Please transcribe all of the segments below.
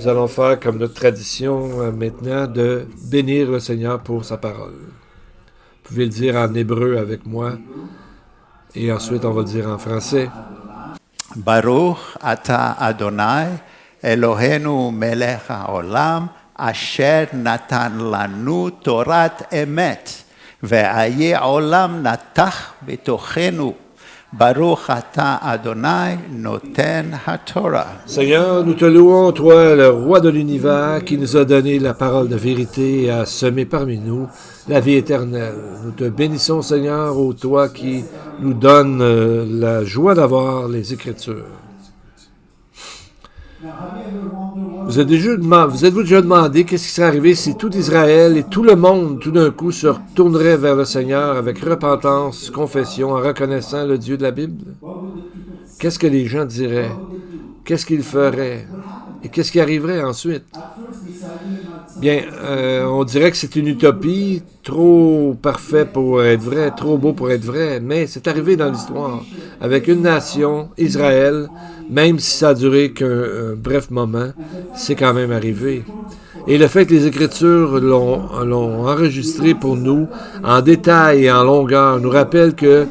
Nous allons faire comme notre tradition maintenant de bénir le Seigneur pour sa parole. Vous pouvez le dire en hébreu avec moi et ensuite on va le dire en français. Baruch ata Adonai Eloheinu melech haolam asher natan lanu torat emet ve'aye olam natach betochenu. Baruch ata Adonai noten haTorah. Seigneur, nous te louons, toi, le roi de l'univers, qui nous a donné la parole de vérité et a semé parmi nous la vie éternelle. Nous te bénissons, Seigneur, ô toi qui nous donne la joie d'avoir les Écritures. Vous êtes-vous déjà demandé qu'est-ce qui serait arrivé si tout Israël et tout le monde, tout d'un coup, se retournerait vers le Seigneur avec repentance, confession, en reconnaissant le Dieu de la Bible? Qu'est-ce que les gens diraient? Qu'est-ce qu'ils feraient? Et qu'est-ce qui arriverait ensuite? Bien, on dirait que c'est une utopie trop parfaite pour être vrai, trop beau pour être vrai, mais c'est arrivé dans l'histoire, avec une nation, Israël, même si ça a duré qu'un bref moment, c'est quand même arrivé. Et le fait que les Écritures l'ont enregistré pour nous, en détail et en longueur, nous rappelle que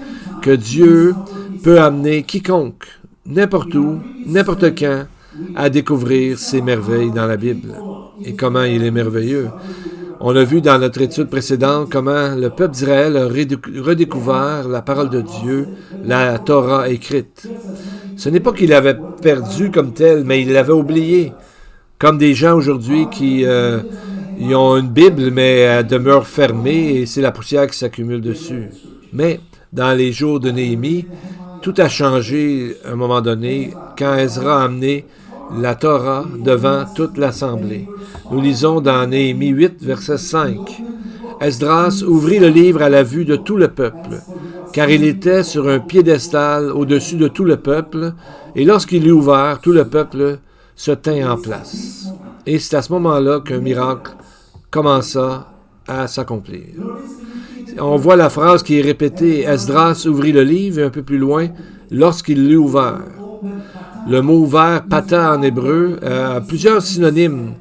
Dieu peut amener quiconque, n'importe où, n'importe quand, à découvrir ses merveilles dans la Bible. Et comment il est merveilleux. On a vu dans notre étude précédente comment le peuple d'Israël a redécouvert la parole de Dieu, la Torah écrite. Ce n'est pas qu'il l'avait perdu comme tel, mais il l'avait oublié. Comme des gens aujourd'hui qui ils ont une Bible, mais elle demeure fermée et c'est la poussière qui s'accumule dessus. Mais dans les jours de Néhémie, tout a changé à un moment donné quand Ezra a amené la Torah devant toute l'assemblée. Nous lisons dans Néhémie 8, verset 5. Esdras ouvrit le livre à la vue de tout le peuple, car il était sur un piédestal au-dessus de tout le peuple, et lorsqu'il l'eut ouvert, tout le peuple se tint en place. Et c'est à ce moment-là qu'un miracle commença à s'accomplir. On voit la phrase qui est répétée, Esdras ouvrit le livre, et un peu plus loin, lorsqu'il l'eut ouvert. Le mot ouvert, pata en hébreu, a plusieurs synonymes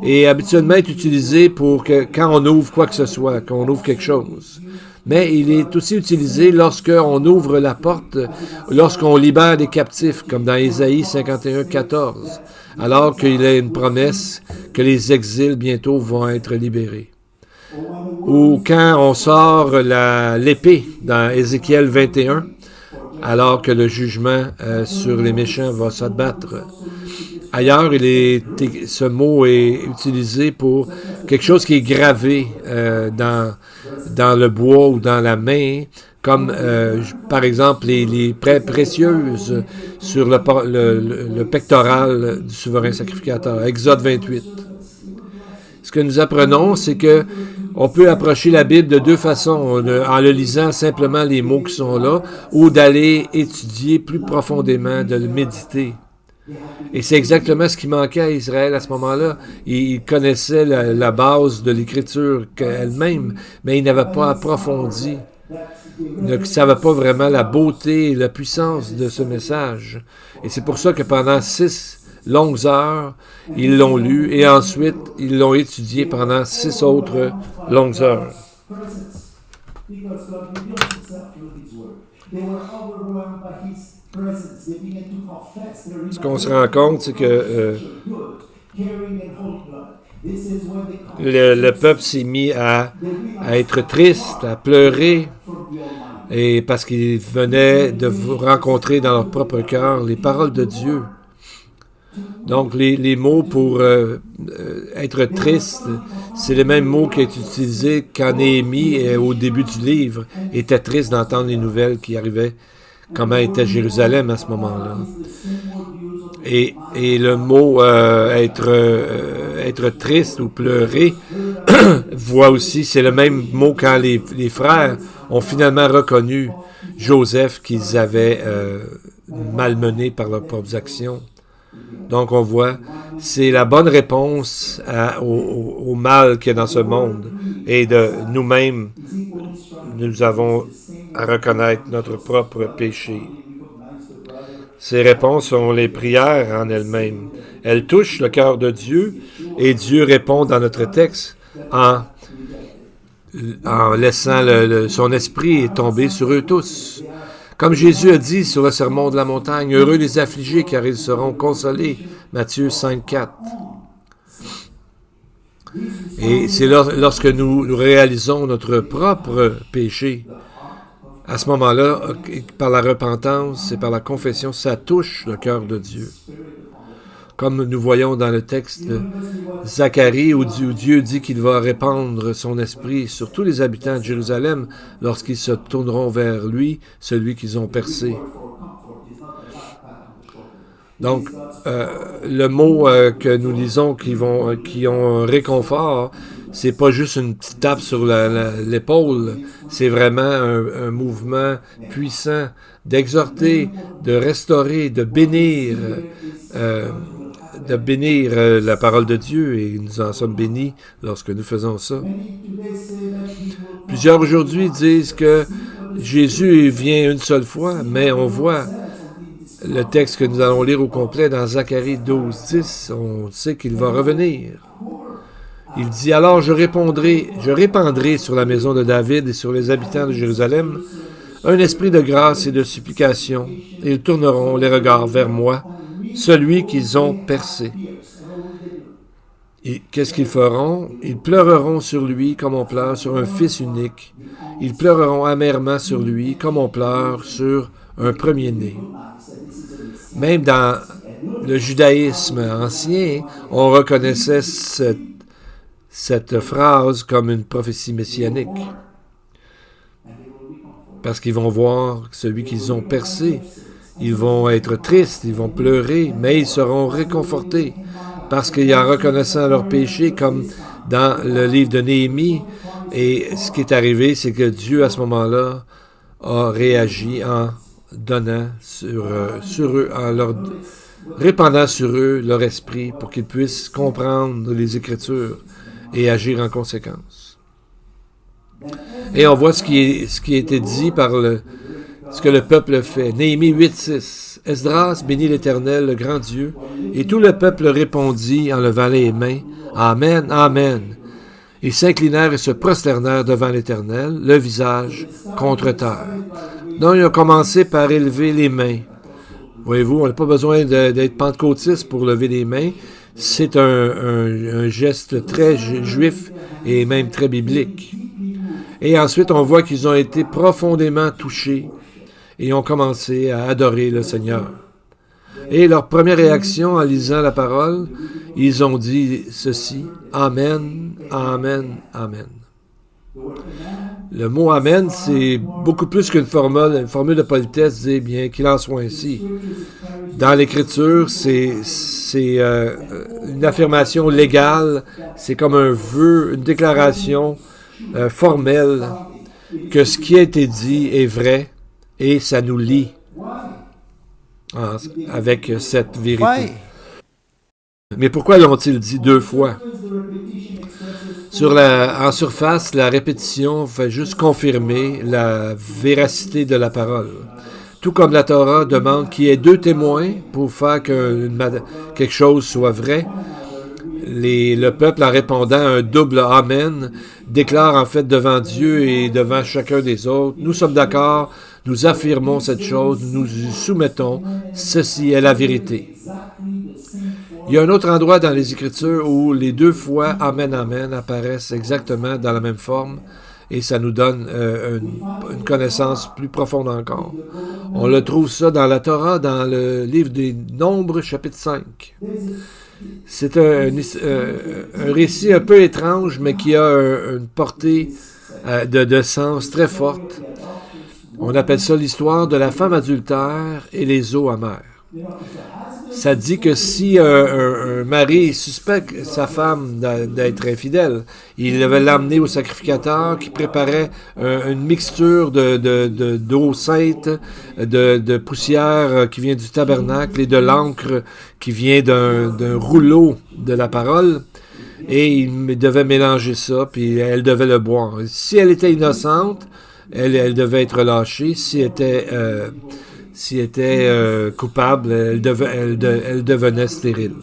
et habituellement est utilisé pour quand on ouvre quoi que ce soit, quand on ouvre quelque chose. Mais il est aussi utilisé lorsqu'on ouvre la porte, lorsqu'on libère des captifs, comme dans Ésaïe 51, 14, alors qu'il y a une promesse que les exils bientôt vont être libérés. Ou quand on sort l'épée dans Ézéchiel 21, alors que le jugement sur les méchants va s'abattre. Ailleurs, ce mot est utilisé pour quelque chose qui est gravé dans le bois ou dans la main, comme par exemple les prêts précieuses sur le pectoral du souverain sacrificateur. Exode 28. Ce que nous apprenons, c'est que on peut approcher la Bible de deux façons, en le lisant simplement les mots qui sont là, ou d'aller étudier plus profondément, de le méditer. Et c'est exactement ce qui manquait à Israël à ce moment-là. Il connaissait la base de l'Écriture elle-même, mais il n'avait pas approfondi. Il ne savait pas vraiment la beauté et la puissance de ce message. Et c'est pour ça que pendant 6 longues heures, ils l'ont lu, et ensuite, ils l'ont étudié pendant 6 autres longues heures. Ce qu'on se rend compte, c'est que le peuple s'est mis à être triste, à pleurer, et parce qu'ils venaient de rencontrer dans leur propre cœur les paroles de Dieu. Donc, les mots pour être triste, c'est le même mot qui est utilisé quand Néhémie, au début du livre, était triste d'entendre les nouvelles qui arrivaient, comment était Jérusalem à ce moment-là. Et le mot être triste ou pleurer, voit aussi, c'est le même mot quand les frères ont finalement reconnu Joseph qu'ils avaient malmené par leurs propres actions. Donc, on voit, c'est la bonne réponse au mal qu'il y a dans ce monde. Et de nous-mêmes, nous avons à reconnaître notre propre péché. Ces réponses sont les prières en elles-mêmes. Elles touchent le cœur de Dieu et Dieu répond dans notre texte en laissant son esprit tomber sur eux tous. Comme Jésus a dit sur le sermon de la montagne, « Heureux les affligés, car ils seront consolés. » Matthieu 5, 4. Et c'est lorsque nous réalisons notre propre péché, à ce moment-là, par la repentance et par la confession, ça touche le cœur de Dieu. Comme nous voyons dans le texte de Zacharie, où Dieu dit qu'il va répandre son esprit sur tous les habitants de Jérusalem lorsqu'ils se tourneront vers lui, celui qu'ils ont percé. Donc, le mot que nous lisons qui ont un réconfort, c'est pas juste une petite tape sur l'épaule, c'est vraiment un mouvement puissant d'exhorter, de restaurer, de bénir la parole de Dieu, et nous en sommes bénis lorsque nous faisons ça. Plusieurs aujourd'hui disent que Jésus vient une seule fois, mais on voit le texte que nous allons lire au complet dans Zacharie 12, 10, on sait qu'il va revenir. Il dit, « Alors je répandrai sur la maison de David et sur les habitants de Jérusalem un esprit de grâce et de supplication, et ils tourneront les regards vers moi, celui qu'ils ont percé. » Et qu'est-ce qu'ils feront? Ils pleureront sur lui comme on pleure sur un fils unique. Ils pleureront amèrement sur lui comme on pleure sur un premier-né. Même dans le judaïsme ancien, on reconnaissait cette phrase comme une prophétie messianique. Parce qu'ils vont voir celui qu'ils ont percé. Ils vont être tristes, ils vont pleurer, mais ils seront réconfortés. Parce qu'en reconnaissant leurs péchés, comme dans le livre de Néhémie, et ce qui est arrivé, c'est que Dieu, à ce moment-là, a réagi en donnant sur eux, en leur répandant sur eux leur esprit pour qu'ils puissent comprendre les Écritures et agir en conséquence. Et on voit ce qui a été dit par ce que le peuple fait. Néhémie 8.6. Esdras bénit l'Éternel, le grand Dieu, et tout le peuple répondit en levant les mains. Amen, Amen. Ils s'inclinèrent et se prosternèrent devant l'Éternel, le visage contre terre. Donc, ils ont commencé par élever les mains. Voyez-vous, on n'a pas besoin d'être pentecôtiste pour lever les mains. C'est un geste très juif et même très biblique. Et ensuite, on voit qu'ils ont été profondément touchés et ont commencé à adorer le Seigneur. Et leur première réaction en lisant la parole, ils ont dit ceci, « Amen, Amen, Amen ». Le mot « Amen », c'est beaucoup plus qu'une formule de politesse, dit bien qu'il en soit ainsi. Dans l'Écriture, c'est une affirmation légale, c'est comme un vœu, une déclaration formelle que ce qui a été dit est vrai et ça nous lie avec cette vérité. Ouais. Mais pourquoi l'ont-ils dit deux fois? En surface, la répétition fait juste confirmer la véracité de la parole. Tout comme la Torah demande qu'il y ait deux témoins pour faire que quelque chose soit vrai, le peuple, en répondant à un double « Amen », déclare en fait devant Dieu et devant chacun des autres, « Nous sommes d'accord, nous affirmons cette chose, nous y soumettons, ceci est la vérité. » Il y a un autre endroit dans les Écritures où les deux fois « Amen, Amen » apparaissent exactement dans la même forme et ça nous donne une connaissance plus profonde encore. On le trouve ça dans la Torah, dans le livre des Nombres, chapitre 5. C'est un récit un peu étrange, mais qui a une portée de sens très forte. On appelle ça l'histoire de la femme adultère et les eaux amères. Ça dit que si un mari suspecte sa femme d'être infidèle, il devait l'emmener au sacrificateur qui préparait une mixture d'eau sainte, de poussière qui vient du tabernacle et de l'encre qui vient d'un rouleau de la parole. Et il devait mélanger ça, puis elle devait le boire. Si elle était innocente, elle devait être lâchée. Si s'il était coupable, elle devenait stérile.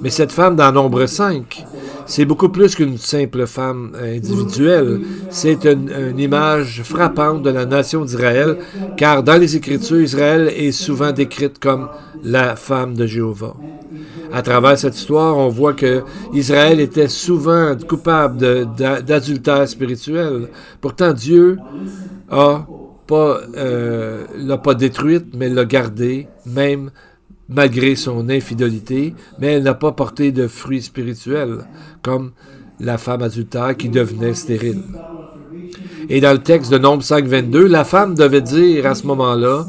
Mais cette femme dans Nombre 5, c'est beaucoup plus qu'une simple femme individuelle. C'est une image frappante de la nation d'Israël, car dans les Écritures, Israël est souvent décrite comme la femme de Jéhovah. À travers cette histoire, on voit que Israël était souvent coupable d'adultère spirituel. Pourtant, Dieu l'a pas détruite, mais l'a gardée, même malgré son infidélité, mais elle n'a pas porté de fruits spirituels, comme la femme adultère qui devenait stérile. Et dans le texte de Nombre 5, 22, la femme devait dire à ce moment-là,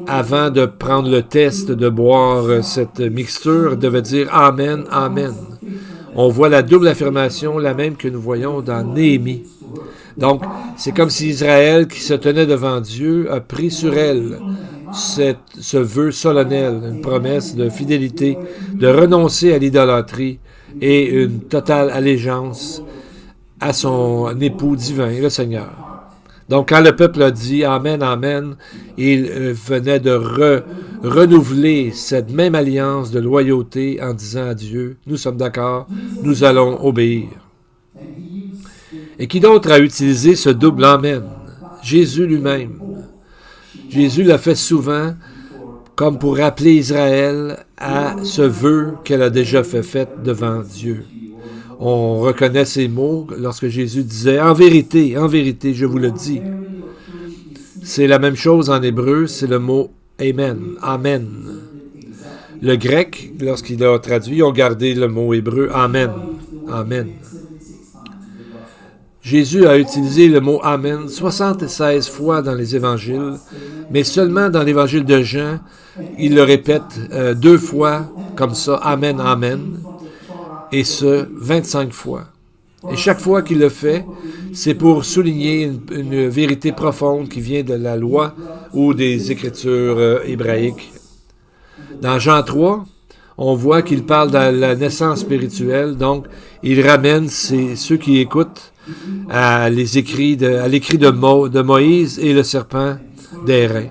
avant de prendre le test de boire cette mixture, devait dire « Amen, Amen ». On voit la double affirmation, la même que nous voyons dans Néhémie. Donc, c'est comme si Israël, qui se tenait devant Dieu, a pris sur elle ce vœu solennel, une promesse de fidélité, de renoncer à l'idolâtrie et une totale allégeance à son époux divin, le Seigneur. Donc, quand le peuple a dit « Amen, Amen », il venait de renouveler cette même alliance de loyauté en disant à Dieu « Nous sommes d'accord, nous allons obéir ». Et qui d'autre a utilisé ce double « Amen » ? Jésus lui-même. Jésus l'a fait souvent comme pour rappeler Israël à ce vœu qu'elle a déjà fait devant Dieu. On reconnaît ces mots lorsque Jésus disait « En vérité, je vous le dis ». C'est la même chose en hébreu, c'est le mot « Amen »,« Amen ». Le grec, lorsqu'il a traduit, ont gardé le mot hébreu « Amen »,« Amen ». Jésus a utilisé le mot « Amen » 76 fois dans les évangiles, mais seulement dans l'évangile de Jean, il le répète 2 fois comme ça, « Amen, Amen », et ce, 25 fois. Et chaque fois qu'il le fait, c'est pour souligner une vérité profonde qui vient de la loi ou des Écritures hébraïques. Dans Jean 3, on voit qu'il parle de la naissance spirituelle, donc il ramène ceux qui écoutent à l'écrit de Moïse et le serpent d'airain.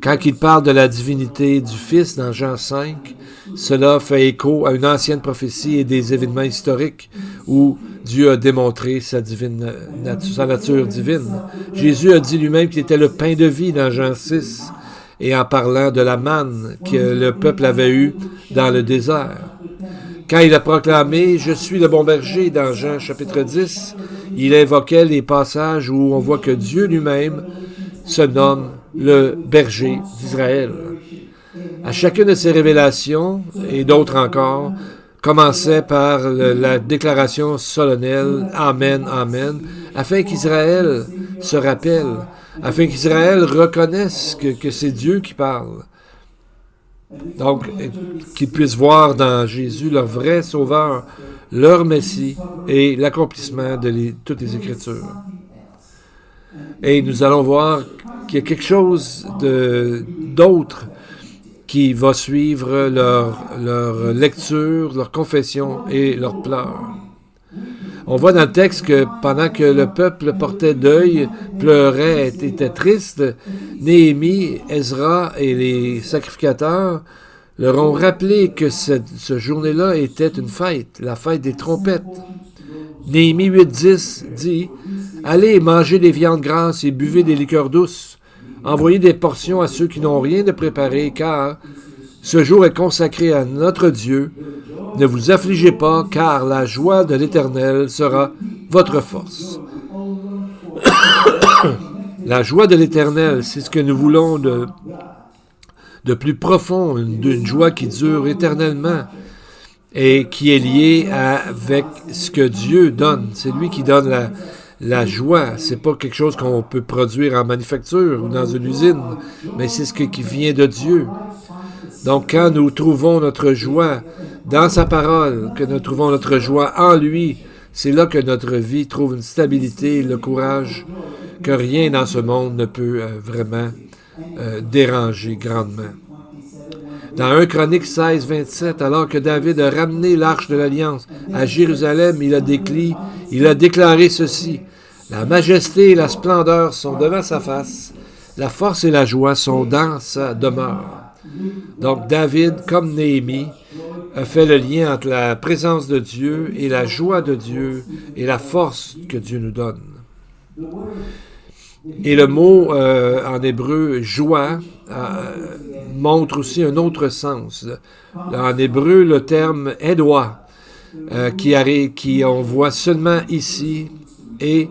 Quand il parle de la divinité du Fils dans Jean 5, cela fait écho à une ancienne prophétie et des événements historiques où Dieu a démontré sa nature divine. Jésus a dit lui-même qu'il était le pain de vie dans Jean 6, et en parlant de la manne que le peuple avait eue dans le désert. Quand il a proclamé « Je suis le bon berger » dans Jean chapitre 10, il invoquait les passages où on voit que Dieu lui-même se nomme le berger d'Israël. À chacune de ces révélations, et d'autres encore, commençait par la déclaration solennelle « Amen, Amen », afin qu'Israël se rappelle, afin qu'Israël reconnaisse que c'est Dieu qui parle. Donc, qu'ils puissent voir dans Jésus leur vrai Sauveur, leur Messie et l'accomplissement de toutes les Écritures. Et nous allons voir qu'il y a quelque chose d'autre qui va suivre leur lecture, leur confession et leur pleurs. On voit dans le texte que pendant que le peuple portait deuil, pleurait, était triste, Néhémie, Ezra et les sacrificateurs leur ont rappelé que ce journée-là était une fête, la fête des trompettes. Néhémie 8.10 dit « Allez manger des viandes grasses et buvez des liqueurs douces. Envoyez des portions à ceux qui n'ont rien de préparé, car ce jour est consacré à notre Dieu. Ne vous affligez pas, car la joie de l'Éternel sera votre force. » La joie de l'Éternel, c'est ce que nous voulons de plus profond, d'une joie qui dure éternellement et qui est liée avec ce que Dieu donne. C'est lui qui donne la joie. C'est pas quelque chose qu'on peut produire en manufacture ou dans une usine, mais c'est ce qui vient de Dieu. Donc, quand nous trouvons notre joie dans sa parole, que nous trouvons notre joie en lui, c'est là que notre vie trouve une stabilité et le courage que rien dans ce monde ne peut vraiment déranger grandement. Dans 1 Chronique 16, 27, alors que David a ramené l'arche de l'Alliance à Jérusalem, il a déclaré ceci: « La majesté et la splendeur sont devant sa face, La force et la joie sont dans sa demeure. Donc David, comme Néhémie, a fait le lien entre la présence de Dieu et la joie de Dieu et la force que Dieu nous donne. Et le mot en hébreu « joie » montre aussi un autre sens. En hébreu, le terme « édoi » qui on voit seulement ici et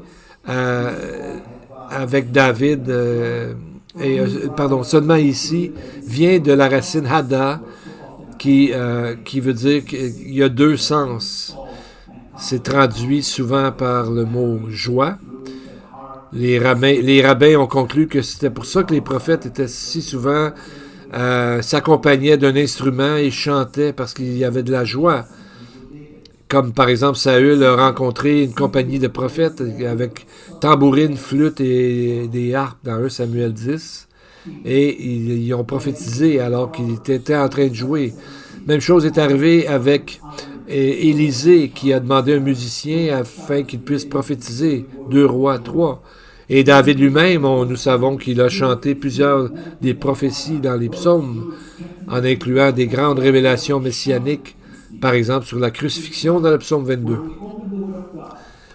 avec David, seulement ici, vient de la racine « hada » qui veut dire qu'il y a deux sens. C'est traduit souvent par le mot « joie ». Les rabbins ont conclu que c'était pour ça que les prophètes étaient si souvent s'accompagnaient d'un instrument et chantaient parce qu'il y avait de la joie. Comme par exemple Saül a rencontré une compagnie de prophètes avec tambourine, flûte et des harpes dans 1 Samuel 10. Et ils ont prophétisé alors qu'ils étaient en train de jouer. Même chose est arrivée avec Élisée qui a demandé un musicien afin qu'il puisse prophétiser. 2 Rois 3. Et David lui-même, nous savons qu'il a chanté plusieurs des prophéties dans les psaumes, en incluant des grandes révélations messianiques, par exemple sur la crucifixion dans le psaume 22.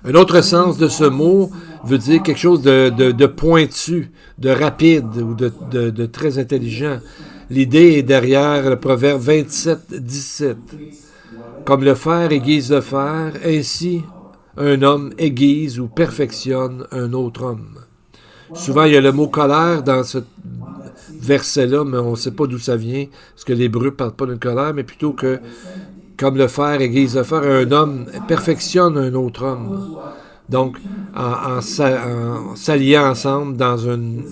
Un autre sens de ce mot veut dire quelque chose de pointu, de rapide ou de très intelligent. L'idée est derrière le proverbe 27-17. Comme le fer aiguise le fer, ainsi un homme aiguise ou perfectionne un autre homme. Souvent, il y a le mot colère dans ce verset-là, mais on ne sait pas d'où ça vient, parce que l'hébreu ne parle pas d'une colère, mais plutôt que, comme le fer aiguise le fer, un homme perfectionne un autre homme. Donc, en s'alliant ensemble dans une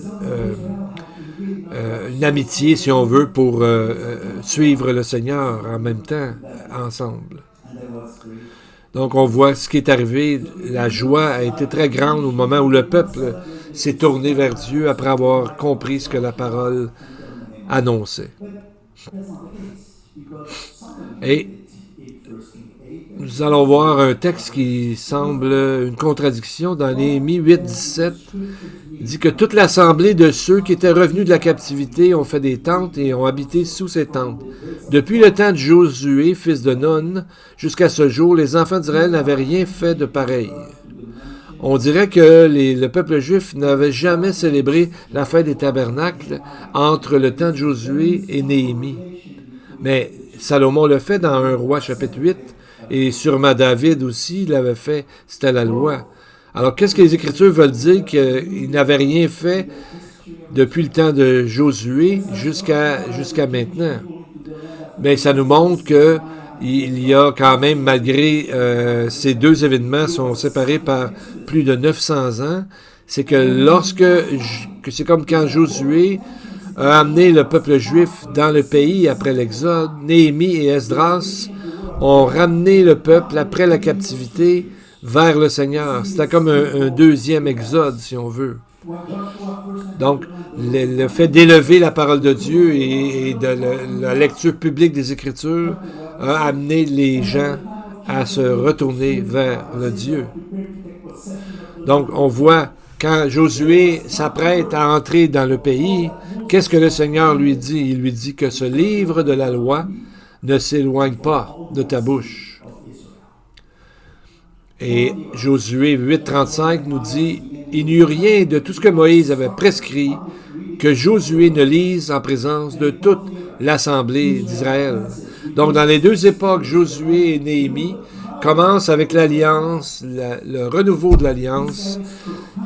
amitié, si on veut, pour suivre le Seigneur en même temps, ensemble. Donc, on voit ce qui est arrivé. La joie a été très grande au moment où le peuple s'est tourné vers Dieu après avoir compris ce que la parole annonçait. Et nous allons voir un texte qui semble une contradiction dans Néhémie 8-17. Il dit que toute l'assemblée de ceux qui étaient revenus de la captivité ont fait des tentes et ont habité sous ces tentes. Depuis le temps de Josué, fils de Nun, jusqu'à ce jour, les enfants d'Israël n'avaient rien fait de pareil. On dirait que le peuple juif n'avait jamais célébré la fête des tabernacles entre le temps de Josué et Néhémie. Mais Salomon le fait dans 1 Roi chapitre 8, et sûrement David aussi l'avait fait, c'était la loi. Alors, qu'est-ce que les Écritures veulent dire? Qu'ils n'avaient rien fait depuis le temps de Josué jusqu'à maintenant. Mais ça nous montre que il y a quand même, malgré ces deux événements sont séparés par plus de 900 ans, c'est que c'est comme quand Josué a amené le peuple juif dans le pays après l'Exode, Néhémie et Esdras ont ramené le peuple après la captivité vers le Seigneur. C'était comme un deuxième exode, si on veut. Donc, le fait d'élever la parole de Dieu et de la lecture publique des Écritures a amené les gens à se retourner vers le Dieu. Donc, on voit, quand Josué s'apprête à entrer dans le pays, qu'est-ce que le Seigneur lui dit? Il lui dit que ce livre de la loi ne s'éloigne pas de ta bouche. Et Josué 8,35 nous dit « Il n'y eut rien de tout ce que Moïse avait prescrit que Josué ne lise en présence de toute l'assemblée d'Israël. » Donc, dans les deux époques, Josué et Néhémie commencent avec l'alliance, le renouveau de l'alliance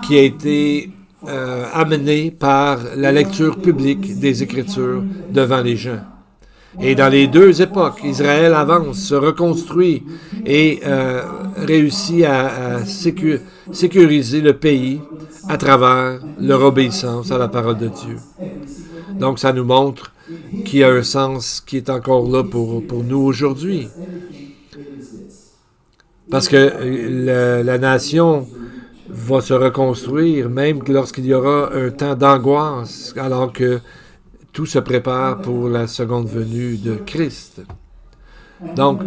qui a été amené par la lecture publique des Écritures devant les gens. Et dans les deux époques, Israël avance, se reconstruit et réussit à sécuriser le pays à travers leur obéissance à la parole de Dieu. Donc, ça nous montre qu'il y a un sens qui est encore là pour nous aujourd'hui. Parce que la nation va se reconstruire même lorsqu'il y aura un temps d'angoisse, alors que tout se prépare pour la seconde venue de Christ. Donc,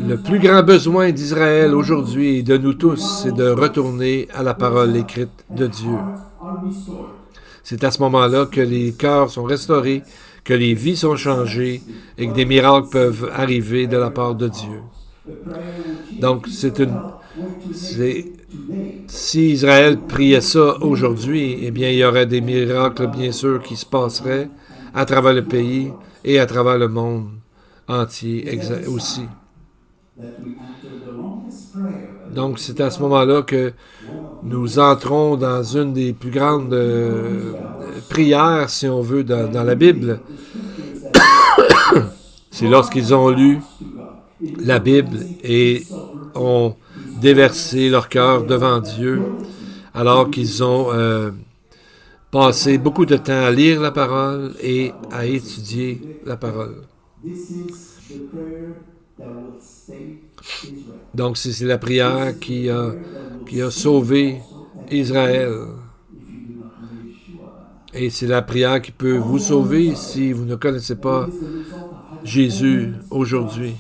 le plus grand besoin d'Israël aujourd'hui et de nous tous, c'est de retourner à la parole écrite de Dieu. C'est à ce moment-là que les cœurs sont restaurés, que les vies sont changées et que des miracles peuvent arriver de la part de Dieu. Donc, si Israël priait ça aujourd'hui, eh bien, il y aurait des miracles, bien sûr, qui se passeraient à travers le pays et à travers le monde entier aussi. Donc, c'est à ce moment-là que nous entrons dans une des plus grandes prières, si on veut, dans la Bible. C'est lorsqu'ils ont lu la Bible et ont déversé leur cœur devant Dieu, alors qu'ils ont passé beaucoup de temps à lire la parole et à étudier la parole. Donc, c'est la prière qui a sauvé Israël. Et c'est la prière qui peut vous sauver si vous ne connaissez pas Jésus aujourd'hui.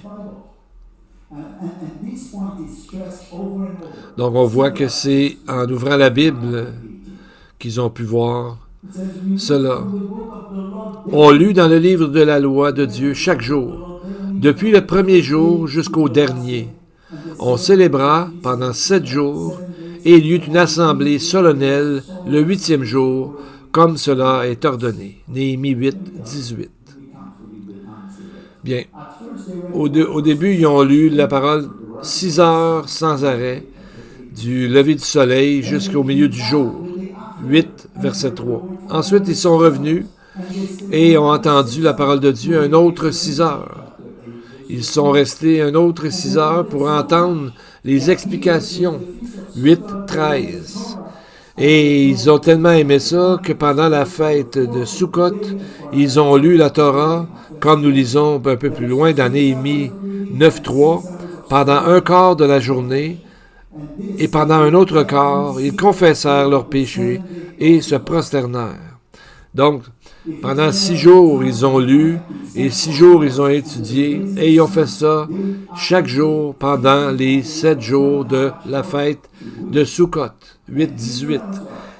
Donc, on voit que c'est en ouvrant la Bible qu'ils ont pu voir cela. On lut dans le livre de la loi de Dieu chaque jour, depuis le premier jour jusqu'au dernier. On célébra pendant 7 jours et il y eut une assemblée solennelle le 8e jour, comme cela est ordonné. Néhémie 8, 18. Bien. Au début, ils ont lu la parole 6 heures sans arrêt, du lever du soleil jusqu'au milieu du jour. 8, verset 3. Ensuite, ils sont revenus et ont entendu la parole de Dieu un autre 6 heures. Ils sont restés un autre 6 heures pour entendre les explications. 8, 13. Et ils ont tellement aimé ça que pendant la fête de Sukkot, ils ont lu la Torah, comme nous lisons un peu plus loin dans Néhémie 9, 3, pendant un quart de la journée, et pendant un autre quart, ils confessèrent leurs péchés et se prosternèrent. Donc, pendant 6 jours, ils ont lu, et 6 jours, ils ont étudié, et ils ont fait ça chaque jour pendant les 7 jours de la fête de Sukkot, 8-18.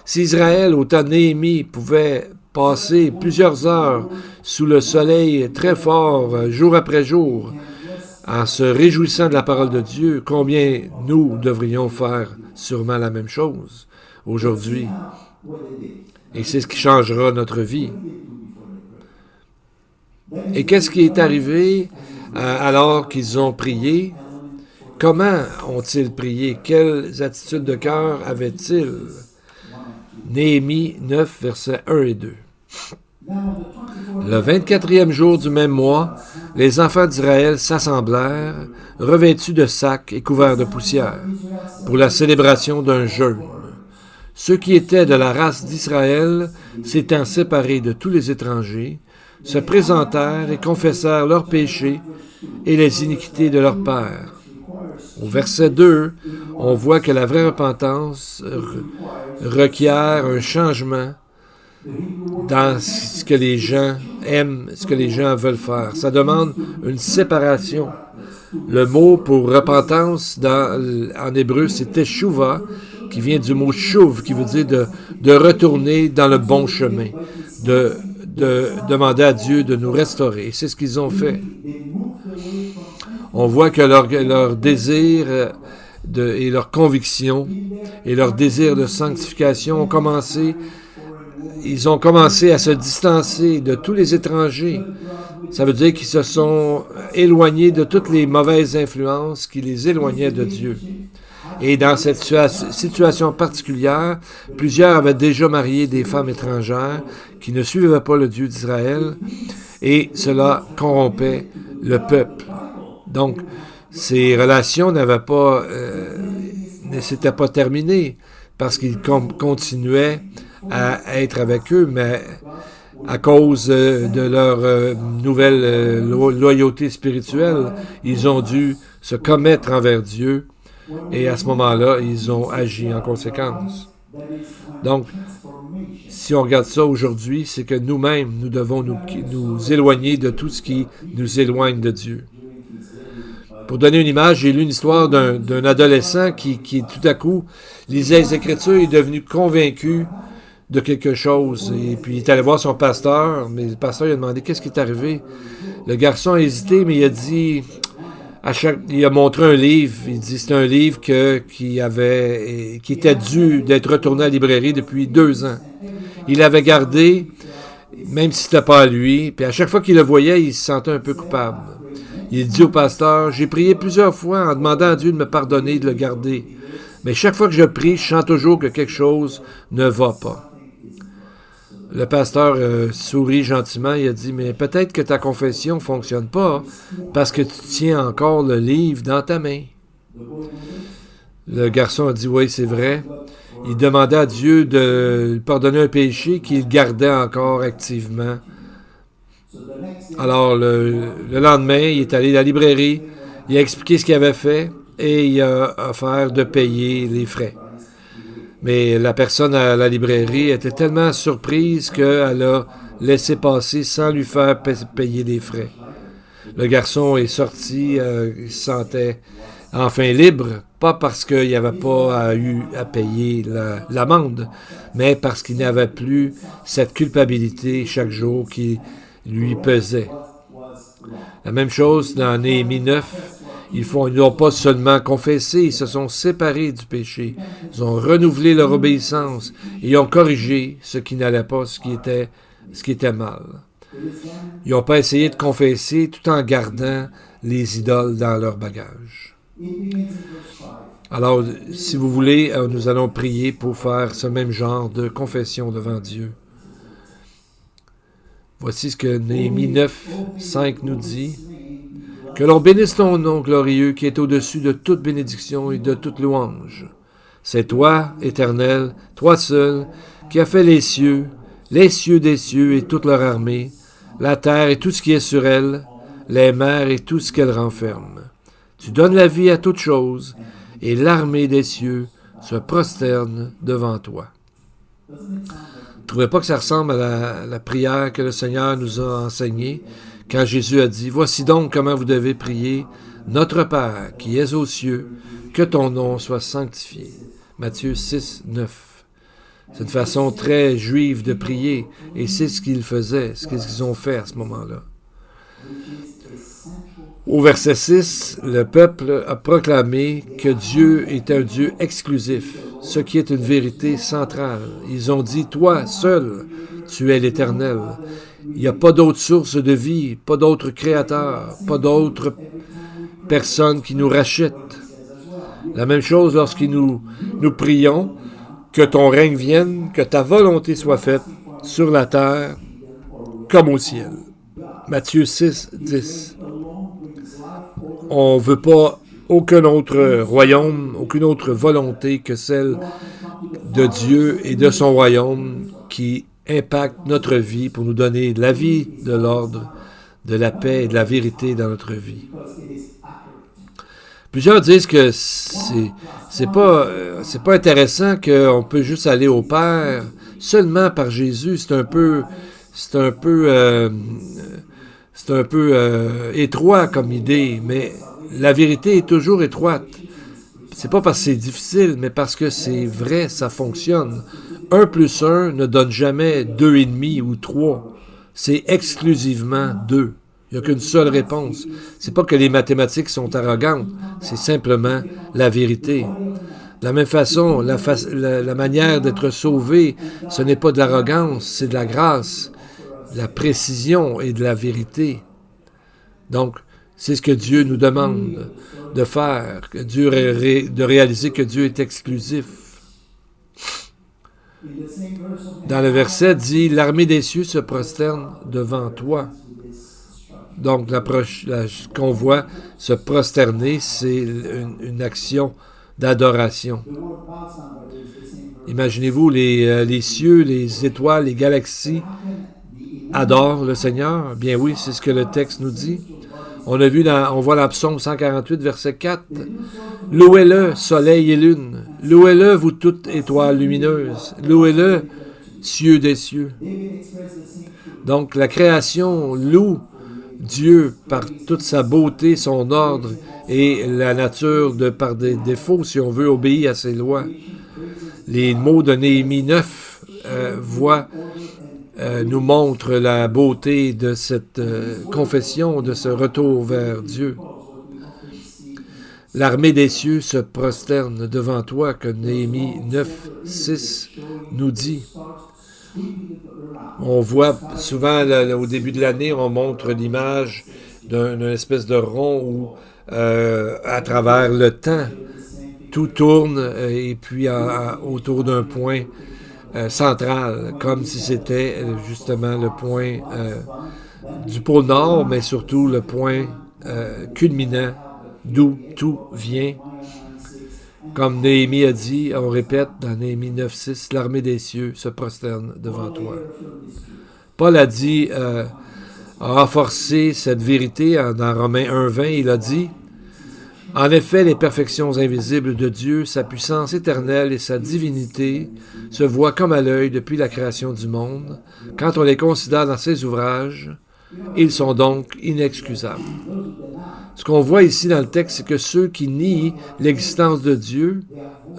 Si Israël, au temps de Néhémie, pouvait passer plusieurs heures sous le soleil très fort, jour après jour, en se réjouissant de la parole de Dieu, combien nous devrions faire sûrement la même chose aujourd'hui. Et c'est ce qui changera notre vie. Et qu'est-ce qui est arrivé alors qu'ils ont prié? Comment ont-ils prié? Quelles attitudes de cœur avaient-ils? Néhémie 9, versets 1 et 2. Le 24e jour du même mois, les enfants d'Israël s'assemblèrent, revêtus de sacs et couverts de poussière, pour la célébration d'un jeûne. Ceux qui étaient de la race d'Israël, s'étant séparés de tous les étrangers, se présentèrent et confessèrent leurs péchés et les iniquités de leurs pères. Au verset 2, on voit que la vraie repentance requiert un changement dans ce que les gens aiment, ce que les gens veulent faire. Ça demande une séparation. Le mot pour repentance en hébreu, c'est teshuva, qui vient du mot chouv, qui veut dire de retourner dans le bon chemin, de demander à Dieu de nous restaurer. C'est ce qu'ils ont fait. On voit que leur désir et leur conviction et leur désir de sanctification ont commencé. Ils ont commencé à se distancer de tous les étrangers. Ça veut dire qu'ils se sont éloignés de toutes les mauvaises influences qui les éloignaient de Dieu. Et dans cette situation particulière, plusieurs avaient déjà marié des femmes étrangères qui ne suivaient pas le Dieu d'Israël, et cela corrompait le peuple. Donc, ces relations ne s'étaient pas terminées, parce qu'ils continuaient à être avec eux, mais à cause de leur nouvelle loyauté spirituelle, ils ont dû se commettre envers Dieu, et à ce moment-là, ils ont agi en conséquence. Donc, si on regarde ça aujourd'hui, c'est que nous-mêmes, nous devons nous éloigner de tout ce qui nous éloigne de Dieu. Pour donner une image, j'ai lu une histoire d'un adolescent qui tout à coup lisait les Écritures et est devenu convaincu de quelque chose. Et puis, il est allé voir son pasteur, mais le pasteur lui a demandé qu'est-ce qui est arrivé. Le garçon a hésité, mais il a dit, il a montré un livre. Il dit c'est un livre qui était dû d'être retourné à la librairie depuis 2 ans. Il l'avait gardé, même si c'était pas à lui. Puis à chaque fois qu'il le voyait, il se sentait un peu coupable. Il dit au pasteur, j'ai prié plusieurs fois en demandant à Dieu de me pardonner, de le garder. Mais chaque fois que je prie, je sens toujours que quelque chose ne va pas. Le pasteur sourit gentiment, il a dit, mais peut-être que ta confession ne fonctionne pas parce que tu tiens encore le livre dans ta main. Le garçon a dit, oui, c'est vrai. Il demandait à Dieu de lui pardonner un péché qu'il gardait encore activement. Alors, le lendemain, il est allé à la librairie, il a expliqué ce qu'il avait fait et il a offert de payer les frais. Mais la personne à la librairie était tellement surprise qu'elle a laissé passer sans lui faire payer des frais. Le garçon est sorti, il se sentait enfin libre, pas parce qu'il n'y avait pas eu à payer l'amende, mais parce qu'il n'avait plus cette culpabilité chaque jour qui lui pesait. La même chose dans Néhémie 9. Ils n'ont pas seulement confessé, ils se sont séparés du péché. Ils ont renouvelé leur obéissance et ils ont corrigé ce qui n'allait pas, ce qui était mal. Ils n'ont pas essayé de confesser tout en gardant les idoles dans leur bagage. Alors, si vous voulez, nous allons prier pour faire ce même genre de confession devant Dieu. Voici ce que Néhémie 9, 5 nous dit. Que l'on bénisse ton nom glorieux qui est au-dessus de toute bénédiction et de toute louange. C'est toi, Éternel, toi seul, qui as fait les cieux des cieux et toute leur armée, la terre et tout ce qui est sur elle, les mers et tout ce qu'elle renferme. Tu donnes la vie à toutes choses, et l'armée des cieux se prosterne devant toi. Vous ne trouvez pas que ça ressemble à la prière que le Seigneur nous a enseignée quand Jésus a dit « Voici donc comment vous devez prier, Notre Père qui es aux cieux, que ton nom soit sanctifié. » Matthieu 6, 9. C'est une façon très juive de prier, et c'est ce qu'ils faisaient, ce qu'ils ont fait à ce moment-là. Au verset 6, le peuple a proclamé que Dieu est un Dieu exclusif, ce qui est une vérité centrale. Ils ont dit, toi seul, tu es l'Éternel. Il n'y a pas d'autre source de vie, pas d'autre créateur, pas d'autre personne qui nous rachète. La même chose lorsque nous prions, que ton règne vienne, que ta volonté soit faite sur la terre comme au ciel. Matthieu 6, 10. On ne veut pas aucun autre royaume, aucune autre volonté que celle de Dieu et de son royaume qui impacte notre vie pour nous donner de la vie, de l'ordre, de la paix et de la vérité dans notre vie. Plusieurs disent que c'est pas intéressant qu'on peut juste aller au Père seulement par Jésus. C'est un peu étroit comme idée, mais la vérité est toujours étroite. C'est pas parce que c'est difficile, mais parce que c'est vrai, ça fonctionne. 1 plus 1 ne donne jamais 2,5 ou 3. C'est exclusivement 2. Il n'y a qu'une seule réponse. C'est pas que les mathématiques sont arrogantes, c'est simplement la vérité. De la même façon, la manière d'être sauvé, ce n'est pas de l'arrogance, c'est de la grâce, de la précision et de la vérité. Donc, c'est ce que Dieu nous demande de faire, de réaliser que Dieu est exclusif. Dans le verset dit, l'armée des cieux se prosterne devant toi. Donc, qu'on voit se prosterner, c'est une action d'adoration. Imaginez-vous, les cieux, les étoiles, les galaxies adorent le Seigneur. Bien oui, c'est ce que le texte nous dit. On voit dans le psaume 148, verset 4. « Louez-le, soleil et lune. Louez-le, vous toutes étoiles lumineuses. Louez-le, cieux des cieux. » Donc, la création loue Dieu par toute sa beauté, son ordre et la nature par des défauts, si on veut, obéir à ses lois. Les mots de Néhémie 9 nous montre la beauté de cette confession, de ce retour vers Dieu. L'armée des cieux se prosterne devant toi, que Néhémie 9, 6 nous dit. On voit souvent, au début de l'année, on montre l'image d'une espèce de rond où, à travers le temps, tout tourne et puis autour d'un point central, comme si c'était justement le point du pôle Nord, mais surtout le point culminant d'où tout vient. Comme Néhémie a dit, on répète dans Néhémie 9.6, l'armée des cieux se prosterne devant toi. Paul a dit, a renforcé cette vérité dans Romains 1.20, il a dit, en effet, les perfections invisibles de Dieu, sa puissance éternelle et sa divinité se voient comme à l'œil depuis la création du monde. Quand on les considère dans ses ouvrages, ils sont donc inexcusables. Ce qu'on voit ici dans le texte, c'est que ceux qui nient l'existence de Dieu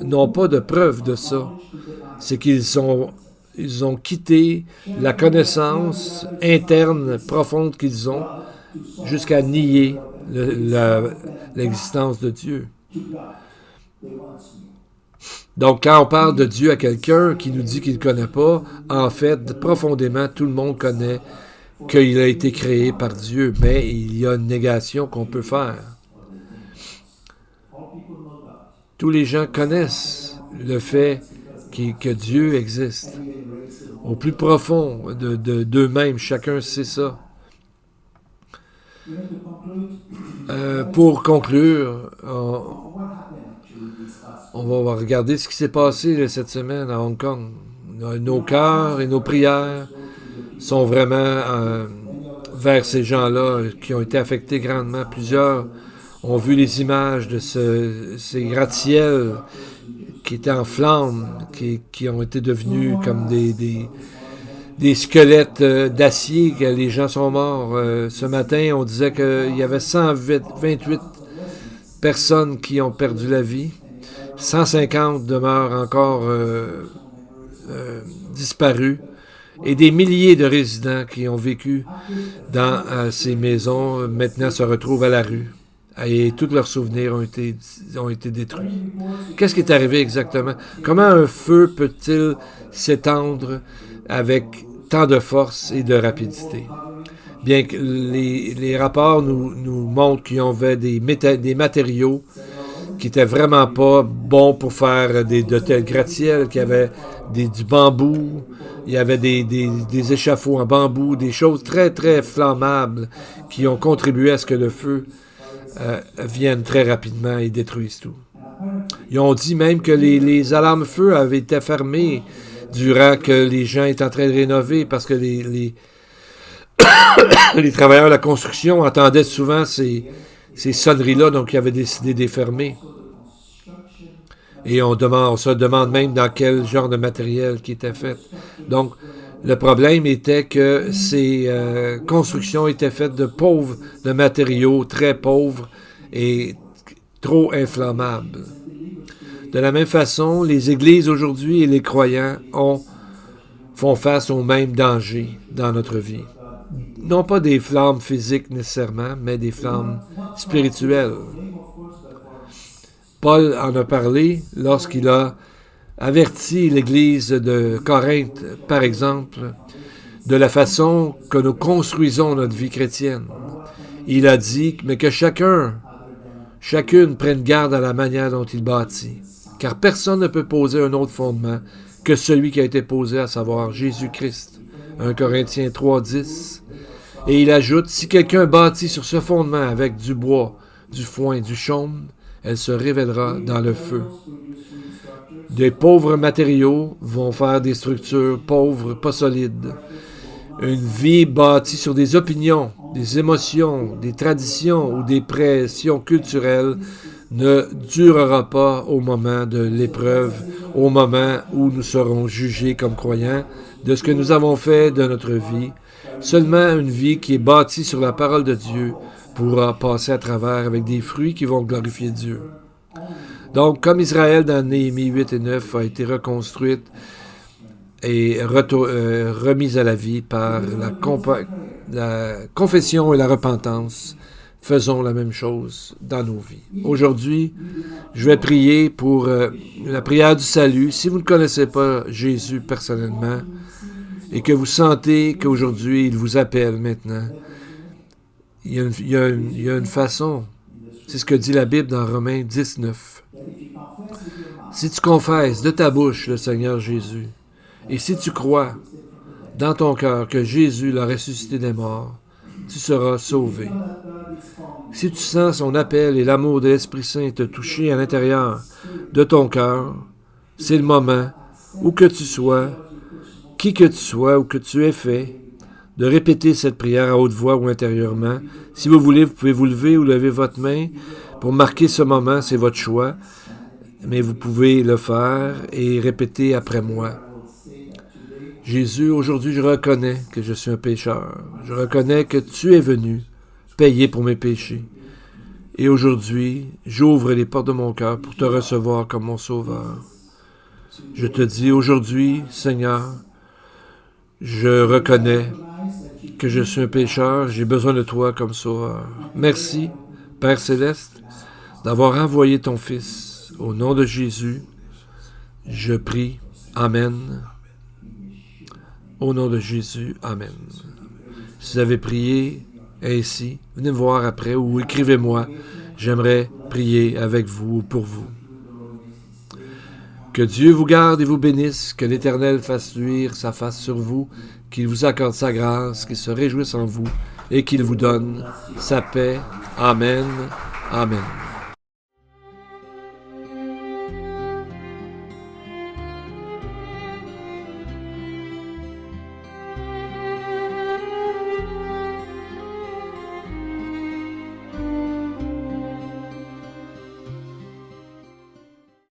n'ont pas de preuve de ça. C'est qu'ils ont quitté la connaissance interne profonde qu'ils ont jusqu'à nier l'existence de Dieu. Donc, quand on parle de Dieu à quelqu'un qui nous dit qu'il ne connaît pas, en fait, profondément, tout le monde connaît qu'il a été créé par Dieu, mais il y a une négation qu'on peut faire. Tous les gens connaissent le fait que Dieu existe. Au plus profond d'eux-mêmes, chacun sait ça. Pour conclure, on va regarder ce qui s'est passé cette semaine à Hong Kong. Nos cœurs et nos prières sont vraiment vers ces gens-là qui ont été affectés grandement. Plusieurs ont vu les images de ces gratte-ciels qui étaient en flammes, qui ont été devenus comme des squelettes d'acier, que les gens sont morts. Ce matin, on disait qu'il y avait 128 personnes qui ont perdu la vie. 150 demeurent encore disparus. Et des milliers de résidents qui ont vécu dans ces maisons, maintenant se retrouvent à la rue. Et tous leurs souvenirs ont été détruits. Qu'est-ce qui est arrivé exactement? Comment un feu peut-il s'étendre avec tant de force et de rapidité? Bien que les rapports nous montrent qu'ils avaient des matériaux qui n'étaient vraiment pas bons pour faire de tels gratte-ciels, qu'il y avait du bambou, il y avait des échafauds en bambou, des choses très, très flammables qui ont contribué à ce que le feu vienne très rapidement et détruise tout. Ils ont dit même que les alarmes feu avaient été fermées durant que les gens étaient en train de rénover parce que les travailleurs de la construction entendaient souvent ces sonneries-là, donc ils avaient décidé de les fermer. Et on se demande même dans quel genre de matériel qui était fait. Donc, le problème était que ces constructions étaient faites de matériaux très pauvres et trop inflammables. De la même façon, les églises aujourd'hui et les croyants font face aux mêmes dangers dans notre vie. Non pas des flammes physiques nécessairement, mais des flammes spirituelles. Paul en a parlé lorsqu'il a averti l'Église de Corinthe, par exemple, de la façon que nous construisons notre vie chrétienne. Il a dit, mais que chacune prenne garde à la manière dont il bâtit, car personne ne peut poser un autre fondement que celui qui a été posé, à savoir Jésus-Christ. 1 Corinthiens 3.10. Et il ajoute, si quelqu'un bâtit sur ce fondement avec du bois, du foin, du chaume, elle se révélera dans le feu. Des pauvres matériaux vont faire des structures pauvres, pas solides. Une vie bâtie sur des opinions, des émotions, des traditions ou des pressions culturelles ne durera pas au moment de l'épreuve, au moment où nous serons jugés comme croyants de ce que nous avons fait de notre vie. Seulement une vie qui est bâtie sur la parole de Dieu pourra passer à travers avec des fruits qui vont glorifier Dieu. Donc, comme Israël dans Néhémie 8 et 9 a été reconstruite est remise à la vie par la confession et la repentance. Faisons la même chose dans nos vies. Aujourd'hui, je vais prier pour la prière du salut. Si vous ne connaissez pas Jésus personnellement et que vous sentez qu'aujourd'hui, il vous appelle maintenant, il y a une façon. C'est ce que dit la Bible dans Romains 19. Si tu confesses de ta bouche le Seigneur Jésus, et si tu crois dans ton cœur que Jésus l'a ressuscité des morts, tu seras sauvé. Si tu sens son appel et l'amour de l'Esprit Saint te toucher à l'intérieur de ton cœur, c'est le moment, où que tu sois, qui que tu sois ou que tu aies fait, de répéter cette prière à haute voix ou intérieurement. Si vous voulez, vous pouvez vous lever ou lever votre main pour marquer ce moment, c'est votre choix, mais vous pouvez le faire et répéter après moi. Jésus, aujourd'hui, je reconnais que je suis un pécheur. Je reconnais que tu es venu payer pour mes péchés. Et aujourd'hui, j'ouvre les portes de mon cœur pour te recevoir comme mon sauveur. Je te dis aujourd'hui, Seigneur, je reconnais que je suis un pécheur, j'ai besoin de toi comme sauveur. Merci, Père Céleste, d'avoir envoyé ton Fils. Au nom de Jésus, je prie. Amen. Au nom de Jésus, Amen. Si vous avez prié ainsi, venez me voir après ou écrivez-moi. J'aimerais prier avec vous ou pour vous. Que Dieu vous garde et vous bénisse, que l'Éternel fasse luire sa face sur vous, qu'il vous accorde sa grâce, qu'il se réjouisse en vous et qu'il vous donne sa paix. Amen. Amen.